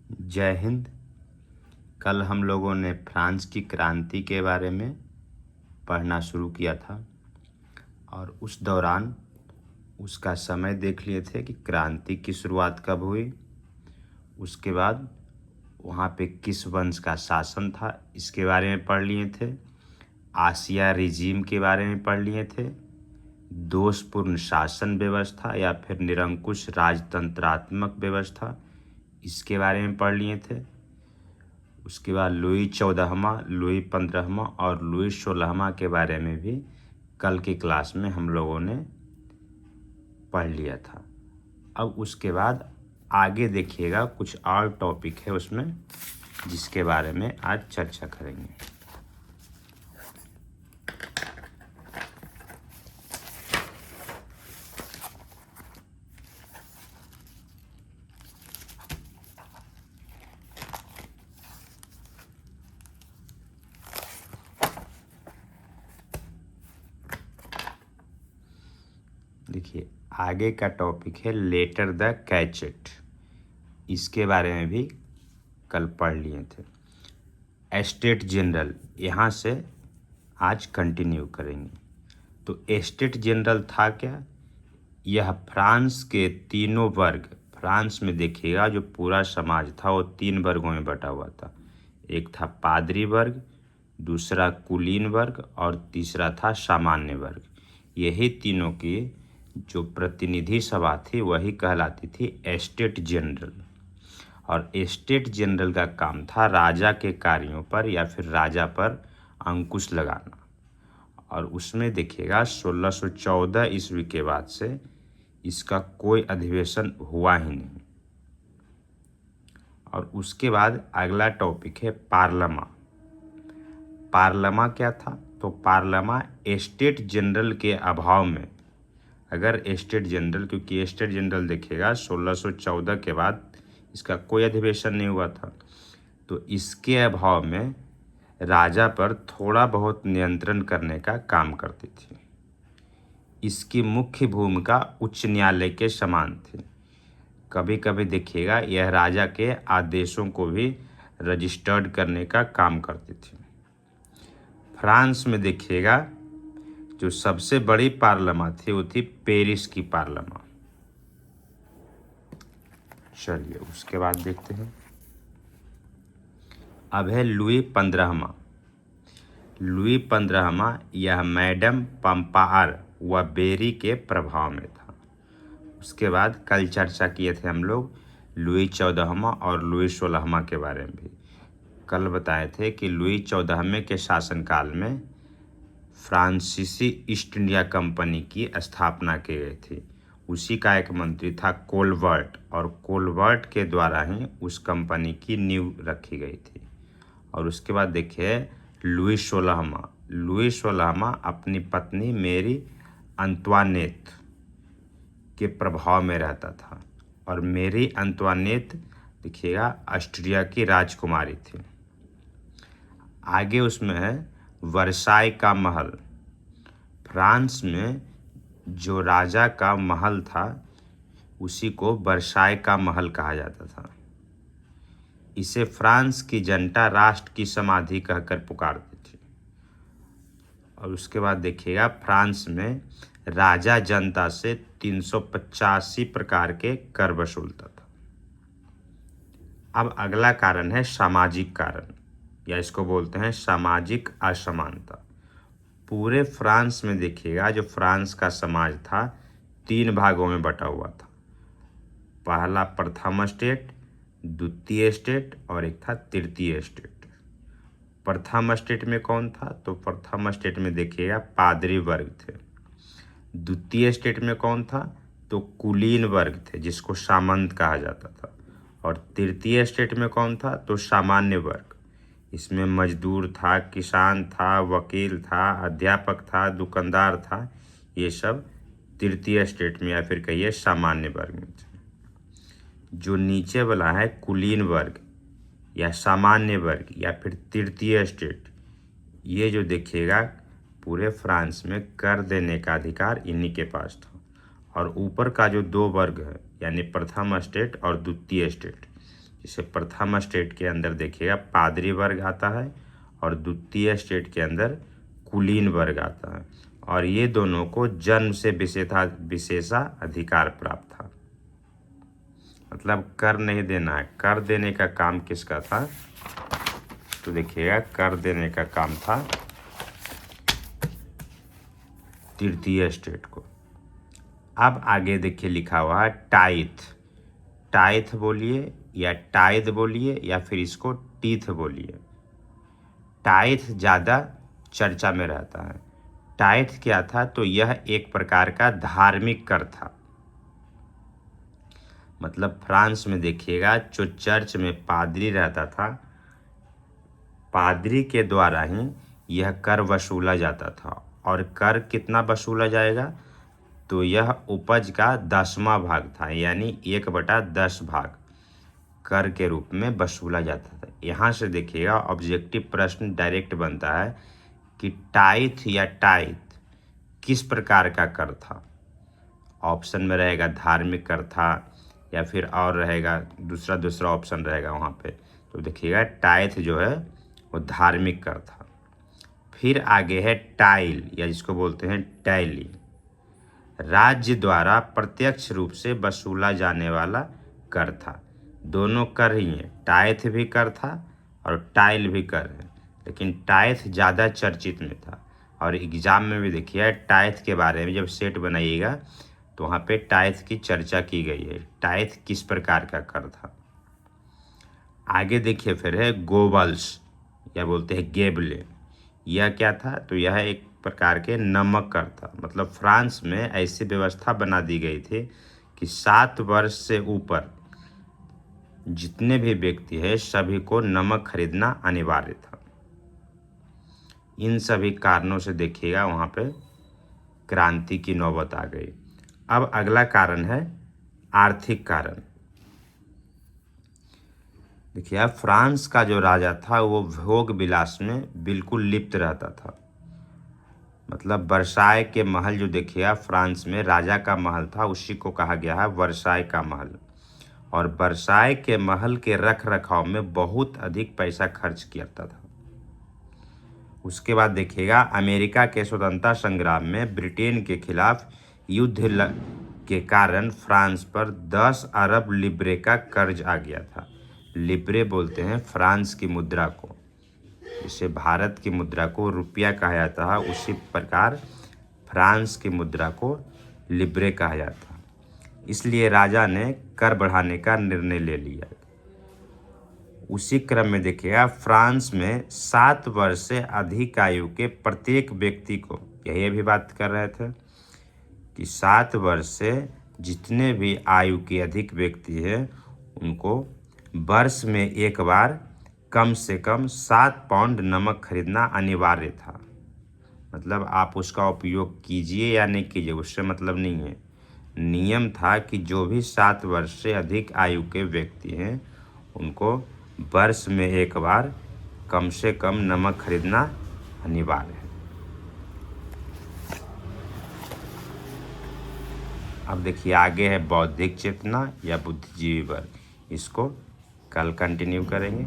जय हिंद। कल हम लोगों ने फ्रांस की क्रांति के बारे में पढ़ना शुरू किया था और उस दौरान उसका समय देख लिए थे कि क्रांति की शुरुआत कब हुई, उसके बाद वहाँ पे किस वंश का शासन था इसके बारे में पढ़ लिए थे, आसिया रिजीम के बारे में पढ़ लिए थे, दोषपूर्ण शासन व्यवस्था या फिर निरंकुश राजतंत्रात्मक व्यवस्था इसके बारे में पढ़ लिए थे। उसके बाद लुई 14वां, लुई 15वां और लुई 16वां के बारे में भी कल की क्लास में हम लोगों ने पढ़ लिया था। अब उसके बाद आगे देखिएगा कुछ और टॉपिक है उसमें जिसके बारे में आज चर्चा करेंगे। देखिए आगे का टॉपिक है लेटर द कैचेट, इसके बारे में भी कल पढ़ लिए थे। एस्टेट जनरल यहाँ से आज कंटिन्यू करेंगे। तो एस्टेट जनरल था क्या? यह फ्रांस के तीनों वर्ग, फ्रांस में देखिएगा जो पूरा समाज था वो 3 वर्गों में बटा हुआ था। एक था पादरी वर्ग, दूसरा कुलीन वर्ग और तीसरा था सामान्य वर्ग। यही तीनों की जो प्रतिनिधि सभा थी वही कहलाती थी एस्टेट जनरल। और एस्टेट जनरल का काम था राजा के कार्यों पर या फिर राजा पर अंकुश लगाना। और उसमें देखिएगा 1614 ईस्वी के बाद से इसका कोई अधिवेशन हुआ ही नहीं। और उसके बाद अगला टॉपिक है पार्लमा। पार्लमा क्या था? तो पार्लमा एस्टेट जनरल के अभाव में, अगर एस्टेट जनरल, क्योंकि एस्टेट जनरल देखिएगा 1614 के बाद इसका कोई अधिवेशन नहीं हुआ था, तो इसके अभाव में राजा पर थोड़ा बहुत नियंत्रण करने का काम करती थी। इसकी मुख्य भूमिका उच्च न्यायालय के समान थी। कभी कभी देखिएगा यह राजा के आदेशों को भी रजिस्टर्ड करने का काम करती थी। फ्रांस में देखिएगा जो सबसे बड़ी पार्लियामेंट थी वो थी पेरिस की पार्लियामेंट। चलिए उसके बाद देखते हैं। अब है लुई 15वां। लुई 15वां यह मैडम पंपार व बेरी के प्रभाव में था। उसके बाद कल चर्चा किए थे हम लोग लुई 14वां और लुई 16वां के बारे में भी। कल बताए थे कि लुई 14वें के शासनकाल में फ्रांसीसी ईस्ट इंडिया कंपनी की स्थापना की गई थी। उसी का एक मंत्री था कोलवर्ट, और कोलवर्ट के द्वारा ही उस कंपनी की नींव रखी गई थी। और उसके बाद देखिए लुई 16वां। लुई 16वां अपनी पत्नी मेरी अंतवानेत के प्रभाव में रहता था। और मेरी अंतवानेत देखिएगा ऑस्ट्रिया की राजकुमारी थी। आगे उसमें है वर्साई का महल। फ्रांस में जो राजा का महल था उसी को वर्साई का महल कहा जाता था। इसे फ्रांस की जनता राष्ट्र की समाधि कहकर पुकारती थी। और उसके बाद देखिएगा फ्रांस में राजा जनता से 385 प्रकार के कर वसूलता था। अब अगला कारण है सामाजिक कारण, या इसको बोलते हैं सामाजिक असमानता। पूरे फ्रांस में देखिएगा जो फ्रांस का समाज था 3 भागों में बटा हुआ था। पहला प्रथम स्टेट, द्वितीय स्टेट और एक था तृतीय स्टेट। प्रथम स्टेट में कौन था? तो प्रथम स्टेट में देखिएगा पादरी वर्ग थे। द्वितीय स्टेट में कौन था? तो कुलीन वर्ग थे जिसको सामंत कहा जाता था। और तृतीय स्टेट में कौन था? तो सामान्य वर्ग। इसमें मजदूर था, किसान था, वकील था, अध्यापक था, दुकानदार था। ये सब तृतीय स्टेट में या फिर कहिए सामान्य वर्ग में थे। जो नीचे वाला है कुलीन वर्ग या सामान्य वर्ग या फिर तृतीय स्टेट, ये जो देखिएगा पूरे फ्रांस में कर देने का अधिकार इन्हीं के पास था। और ऊपर का जो 2 वर्ग है यानी प्रथम स्टेट और द्वितीय स्टेट, जैसे प्रथम स्टेट के अंदर देखिएगा पादरी वर्ग आता है और द्वितीय स्टेट के अंदर कुलीन वर्ग आता है, और ये दोनों को जन्म से विशेषाधिकार प्राप्त था। मतलब कर नहीं देना है, कर देने का काम किसका था? तो देखिएगा कर देने का काम था तृतीय स्टेट को। अब आगे देखिए लिखा हुआ है टाइथ। टाइथ बोलिए या टाइथ बोलिए या फिर इसको टीथ बोलिए। टाइथ ज़्यादा चर्चा में रहता है। टाइथ क्या था? तो यह एक प्रकार का धार्मिक कर था। मतलब फ्रांस में देखिएगा जो चर्च में पादरी रहता था, पादरी के द्वारा ही यह कर वसूला जाता था। और कर कितना वसूला जाएगा? तो यह उपज का 10वां भाग था, यानी 1/10 भाग कर के रूप में वसूला जाता था। यहाँ से देखिएगा ऑब्जेक्टिव प्रश्न डायरेक्ट बनता है कि टाइथ या टाइथ किस प्रकार का कर था। ऑप्शन में रहेगा धार्मिक कर था या फिर और रहेगा दूसरा ऑप्शन रहेगा वहाँ पे। तो देखिएगा टाइथ जो है वो धार्मिक कर था। फिर आगे है टाइल या जिसको बोलते हैं टैली। राज्य द्वारा प्रत्यक्ष रूप से वसूला जाने वाला कर था। दोनों कर ही हैं, टाइथ भी कर था और टाइल भी कर है, लेकिन टाइथ ज़्यादा चर्चित में था। और एग्ज़ाम में भी देखिए टाइथ के बारे में जब सेट बनाइएगा तो वहाँ पे टाइथ की चर्चा की गई है, टाइथ किस प्रकार का कर था। आगे देखिए फिर है गोबल्स या बोलते हैं गेबले। यह क्या था? तो यह एक प्रकार के नमक कर था। मतलब फ्रांस में ऐसी व्यवस्था बना दी गई थी कि 7 वर्ष से ऊपर जितने भी व्यक्ति हैं सभी को नमक खरीदना अनिवार्य था। इन सभी कारणों से देखिएगा वहाँ पे क्रांति की नौबत आ गई। अब अगला कारण है आर्थिक कारण। देखिए अब फ्रांस का जो राजा था वो भोग विलास में बिल्कुल लिप्त रहता था। मतलब वर्साय के महल जो देखिए फ्रांस में राजा का महल था, उसी को कहा गया है वर्साय का महल। और वर्साय के महल के रख रखाव में बहुत अधिक पैसा खर्च किया था। उसके बाद देखिएगा अमेरिका के स्वतंत्रता संग्राम में ब्रिटेन के खिलाफ युद्ध के कारण फ्रांस पर 10 अरब लिब्रे का कर्ज आ गया था। लिब्रे बोलते हैं फ्रांस की मुद्रा को, जिसे भारत की मुद्रा को रुपया कहा जाता है, उसी प्रकार फ्रांस की मुद्रा को लिब्रे कहा जाता है। इसलिए राजा ने कर बढ़ाने का निर्णय ले लिया। उसी क्रम में देखिएगा फ्रांस में 7 वर्ष से अधिक आयु के प्रत्येक व्यक्ति को, यही अभी बात कर रहे थे कि 7 वर्ष से जितने भी आयु के अधिक व्यक्ति हैं उनको वर्ष में एक बार कम से कम 7 पाउंड नमक खरीदना अनिवार्य था। मतलब आप उसका उपयोग कीजिए या नहीं कीजिए उससे मतलब नहीं है। नियम था कि जो भी 7 वर्ष से अधिक आयु के व्यक्ति हैं उनको वर्ष में एक बार कम से कम नमक खरीदना अनिवार्य है। अब देखिए आगे है बौद्धिक चेतना या बुद्धिजीवी वर्ग। इसको कल कंटिन्यू करेंगे।